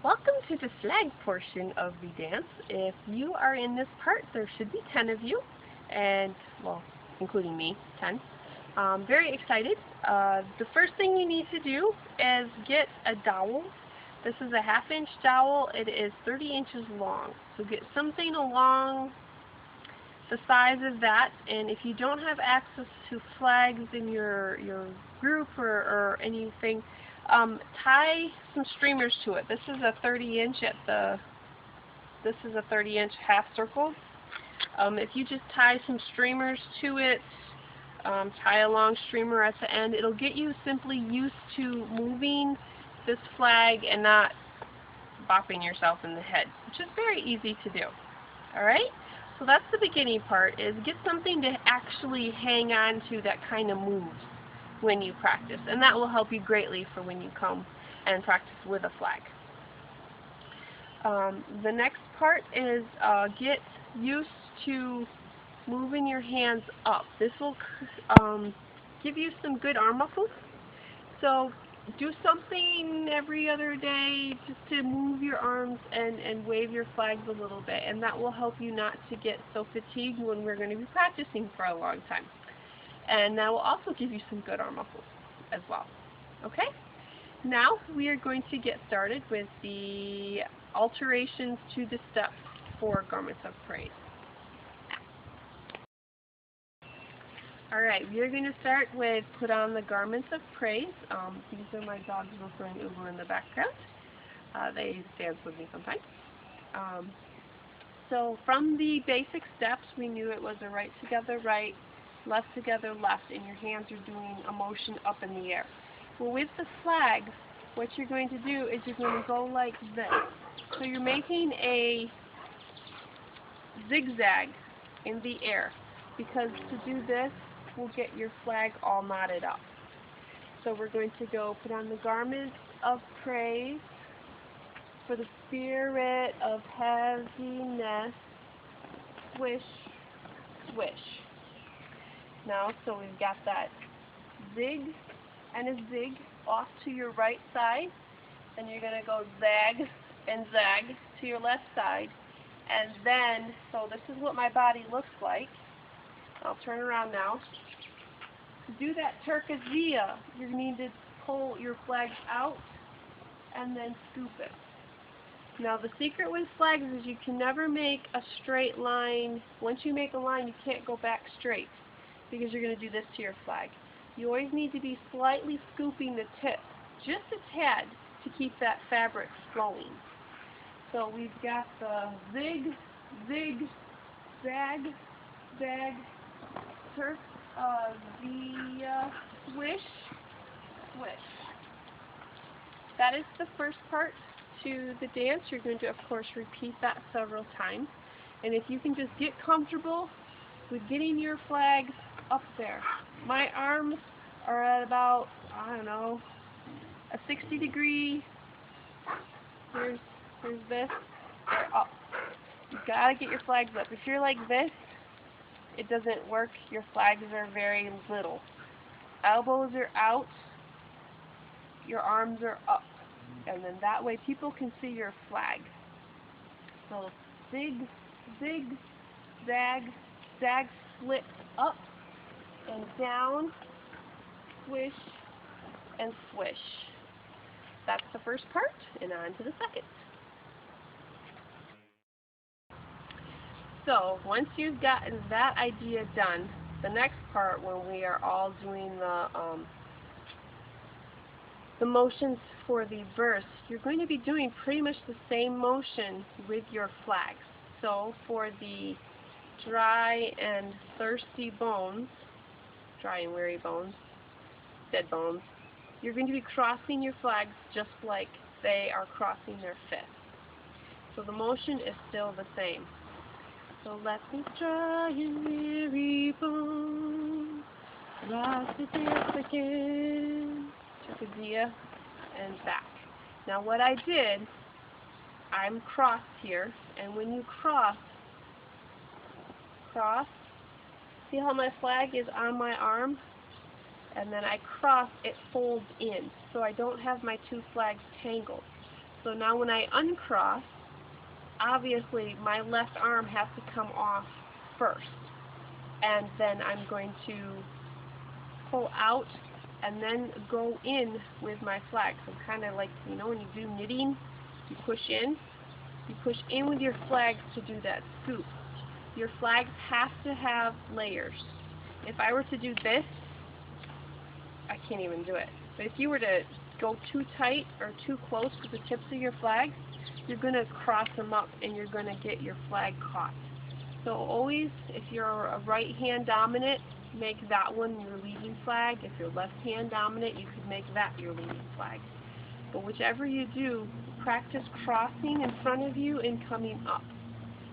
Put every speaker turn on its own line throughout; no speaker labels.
Welcome to the flag portion of the dance. If you are in this part, there should be 10 of you, and, well, including me, 10. Very excited. The first thing you need to do is get a dowel. This is a 1/2 inch dowel. It is 30 inches long. So get something along the size of that, and if you don't have access to flags in your group or anything, tie some streamers to it. This is a 30 inch this is a 30-inch half circle. If you just tie some streamers to it, tie a long streamer at the end, it'll get you simply used to moving this flag and not bopping yourself in the head, which is very easy to do. Alright? So that's the beginning part, is get something to actually hang on to that kind of moves when you practice. And that will help you greatly for when you come and practice with a flag. The next part is get used to moving your hands up. This will give you some good arm muscles. So do something every other day just to move your arms and wave your flags a little bit, and that will help you not to get so fatigued when we're going to be practicing for a long time. And that will also give you some good arm muscles as well. Okay? Now we are going to get started with the alterations to the steps for Garments of Praise. Alright, we are going to start with put on the Garments of Praise. These are my dogs whistling Uber in the background. They dance with me sometimes. So from the basic steps, we knew it was a right together right, left together left, and your hands are doing a motion up in the air. Well, with the flag, what you're going to do is you're going to go like this. So you're making a zigzag in the air, because to do this will get your flag all knotted up. So we're going to go put on the garments of praise for the spirit of heaviness. Swish, swish. Now, so we've got that zig and a zig off to your right side, and you're going to go zag and zag to your left side, and then, so this is what my body looks like. I'll turn around now. To do that turquoise, you need to pull your flag out and then scoop it. Now the secret with flags is you can never make a straight line. Once you make a line, you can't go back straight, because you're going to do this to your flag. You always need to be slightly scooping the tip, just a tad, to keep that fabric flowing. So we've got the zig, zig, zag, zag, turf, the swish, swish. That is the first part to the dance. You're going to, of course, repeat that several times. And if you can just get comfortable with getting your flags up there. My arms are at about, I don't know, a 60-degree. Here's this. They're up. You've got to get your flags up. If you're like this, it doesn't work. Your flags are very little. Elbows are out. Your arms are up. And then that way people can see your flag. So zig, zig, zag, zag, split up and down, swish, and swish. That's the first part, and on to the second. So once you've gotten that idea done, the next part, when we are all doing the motions for the verse, you're going to be doing pretty much the same motion with your flags. So for the dry and thirsty bones, dry and weary bones, dead bones, you're going to be crossing your flags just like they are crossing their fists. So the motion is still the same. So let me dry and weary bones, rise to dance again. Turquoise and back. Now what I did, I'm crossed here, and when you cross, see how my flag is on my arm? And then I cross, it folds in, so I don't have my two flags tangled. So now when I uncross, obviously my left arm has to come off first. And then I'm going to pull out and then go in with my flag. So kind of like, you know, when you do knitting, you push in with your flags to do that scoop. Your flags have to have layers. If I were to do this, I can't even do it. But if you were to go too tight or too close to the tips of your flags, you're going to cross them up and you're going to get your flag caught. So always, if you're a right hand dominant, make that one your leading flag. If you're left hand dominant, you could make that your leading flag. But whichever you do, practice crossing in front of you and coming up.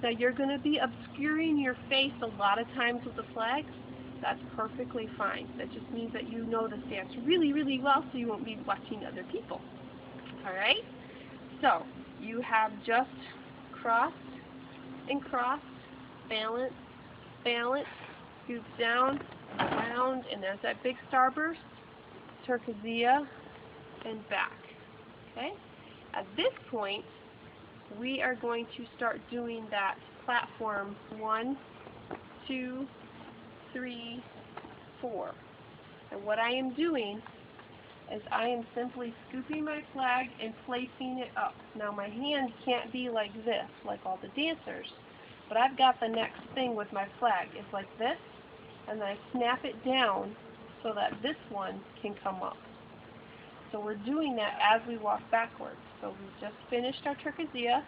Now you're going to be obscuring your face a lot of times with the flags. That's perfectly fine. That just means that you know the stance really, really well, so you won't be watching other people. Alright? So, you have just crossed and crossed, balance, balance, scoop down, around, and there's that big starburst, terkazia, and back. Okay? At this point, we are going to start doing that platform 1, 2, 3, 4. And what I am doing is I am simply scooping my flag and placing it up. Now my hand can't be like this, like all the dancers, but I've got the next thing with my flag. It's like this, and then I snap it down so that this one can come up. So we're doing that as we walk backwards. So we just finished our terkazia.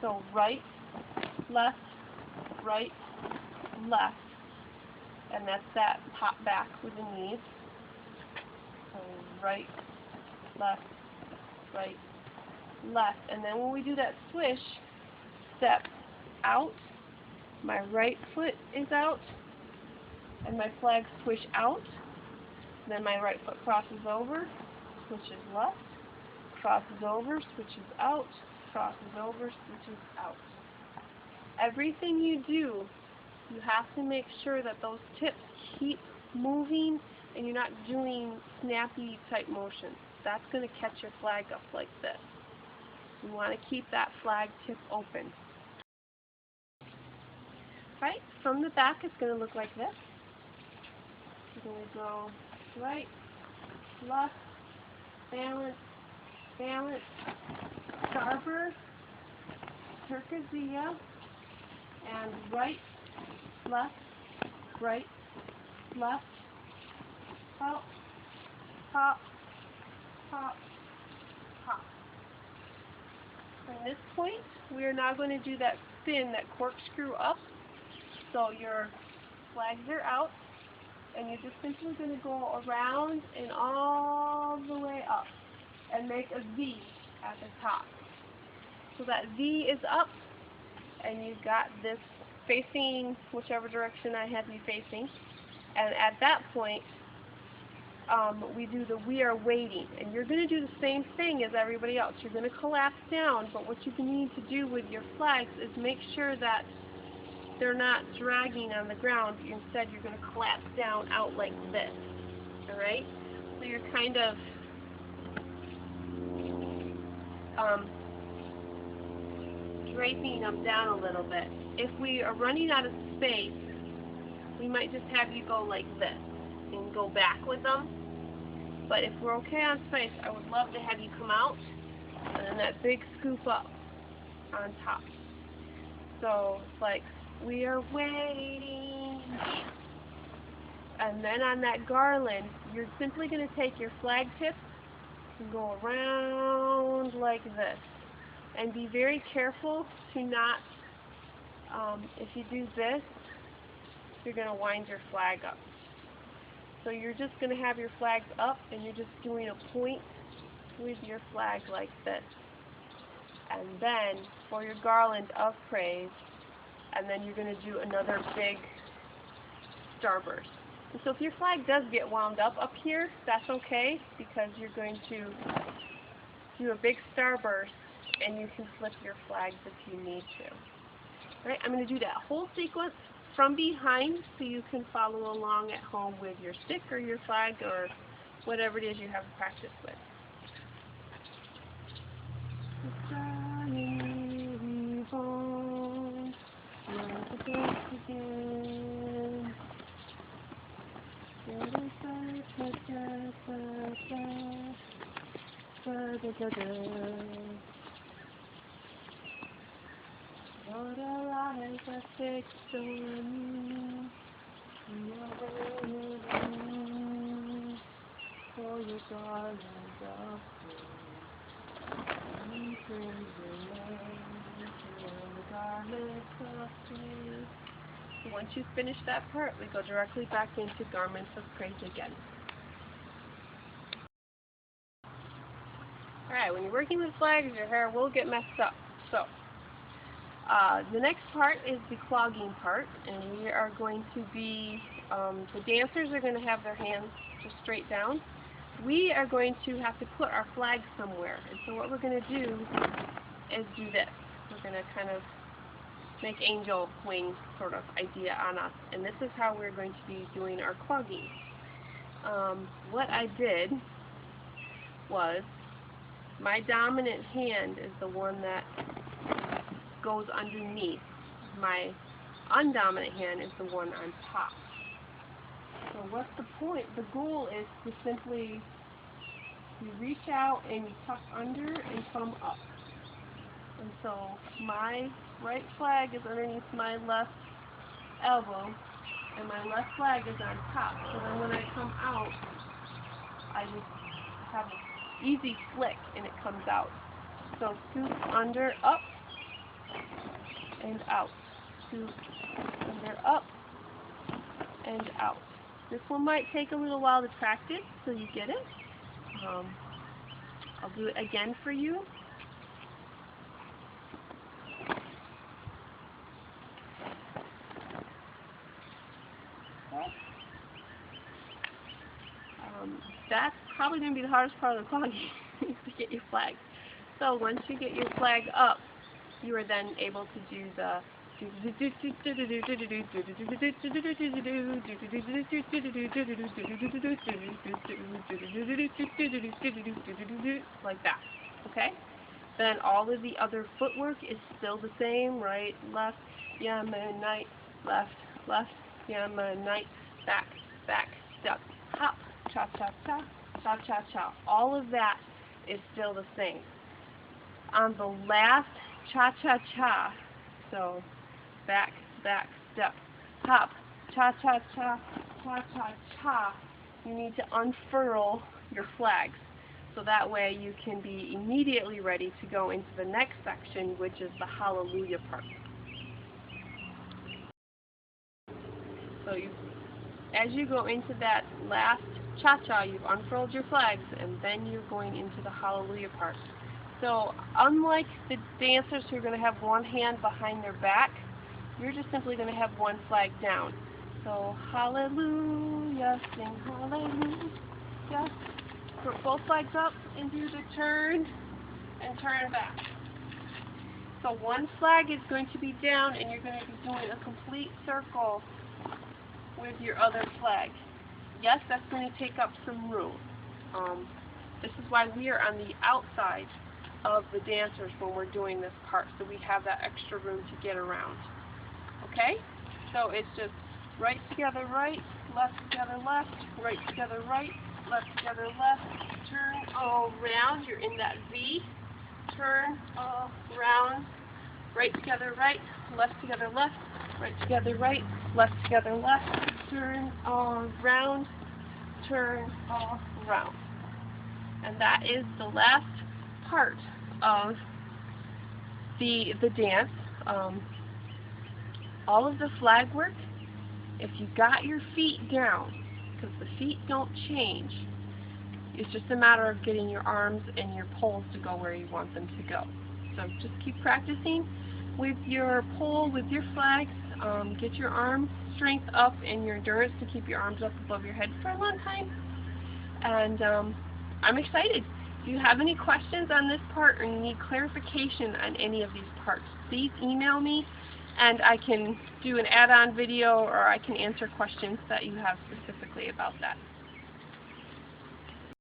So right, left, left. And that's that pop back with the knees. So right, left, left. And then when we do that swish, step out. My right foot is out. And my flag swish out. Then my right foot crosses over, switches left, crosses over, switches out, crosses over, switches out. Everything you do, you have to make sure that those tips keep moving and you're not doing snappy type motions. That's going to catch your flag up like this. You want to keep that flag tip open. Right? From the back it's going to look like this. You're going to go right, left, balance, balance, starburst, terkazia, and right, left, pop, pop, pop, pop. From this point, we are now going to do that spin, that corkscrew up. So your flags are out, and you're just simply going to go around and all the way up and make a V at the top. So that V is up, and you've got this facing whichever direction I have you facing. And at that point, we do the we are waiting. And you're going to do the same thing as everybody else. You're going to collapse down, but what you need to do with your flags is make sure that they're not dragging on the ground. Instead, you're going to collapse down out like this. Alright? So you're kind of draping them down a little bit. If we are running out of space, we might just have you go like this and go back with them. But if we're okay on space, I would love to have you come out and then that big scoop up on top. So it's like, we are waiting. And then on that garland, you're simply going to take your flag tip and go around like this. And be very careful to not, if you do this, you're going to wind your flag up. So you're just going to have your flags up and you're just doing a point with your flag like this. And then for your garland of praise, and then you're going to do another big starburst. And so if your flag does get wound up here, that's okay, because you're going to do a big starburst and you can flip your flags if you need to. Right? I'm going to do that whole sequence from behind so you can follow along at home with your stick or your flag or whatever it is you have practice with. Shining on, let the dance begin. What our eyes are fixed on you, for your garland of praise, praise your name, for the garment of praise. So once you finish that part, we go directly back into garments of praise again. Alright, when you're working with flags, your hair will get messed up. So, the next part is the clogging part, and we are going to be, the dancers are going to have their hands just straight down. We are going to have to put our flag somewhere, and so what we're going to do is do this. We're going to kind of make angel wing sort of idea on us, and this is how we're going to be doing our clogging. What I did was, my dominant hand is the one that goes underneath. My undominant hand is the one on top. So what's the point? The goal is to simply you reach out and you tuck under and come up. And so my right flag is underneath my left elbow and my left flag is on top. So then when I come out, I just have an easy flick and it comes out. So scoop under, up, and out. Scoop under, up, and out. This one might take a little while to practice till you get it. I'll do it again for you. Okay. That's probably going to be the hardest part of the clogging, is to get your flag. So once you get your flag up, you are then able to do the like that. Okay? Then all of the other footwork is still the same. Right, left, yama, night, left, left, yama, night, back, back, step, hop, cha cha cha, cha cha cha. All of that is still the same. On the last cha cha cha, so back, back, step, hop, cha cha cha, cha cha cha, you need to unfurl your flags. So that way you can be immediately ready to go into the next section, which is the hallelujah part. So as you go into that last cha-cha, you've unfurled your flags, and then you're going into the hallelujah part. So unlike the dancers who are going to have one hand behind their back, you're just simply going to have one flag down. So hallelujah, sing hallelujah. Put both flags up and do the turn and turn back. So one flag is going to be down, and you're going to be doing a complete circle with your other flag. Yes, that's going to take up some room. This is why we are on the outside of the dancers when we're doing this part, so we have that extra room to get around. Okay? So it's just right together right, left together left, right together right, left together left, turn all around, you're in that V, turn all around, right together right, left together left, right together right, left together left, turn all around, turn all around. And that is the last part of the dance. All of the flag work, if you got your feet down, because the feet don't change, it's just a matter of getting your arms and your poles to go where you want them to go. So just keep practicing with your pole, with your flags. Get your arm strength up and your endurance to keep your arms up above your head for a long time. And I'm excited. If you have any questions on this part or you need clarification on any of these parts, please email me and I can do an add-on video or I can answer questions that you have specifically about that.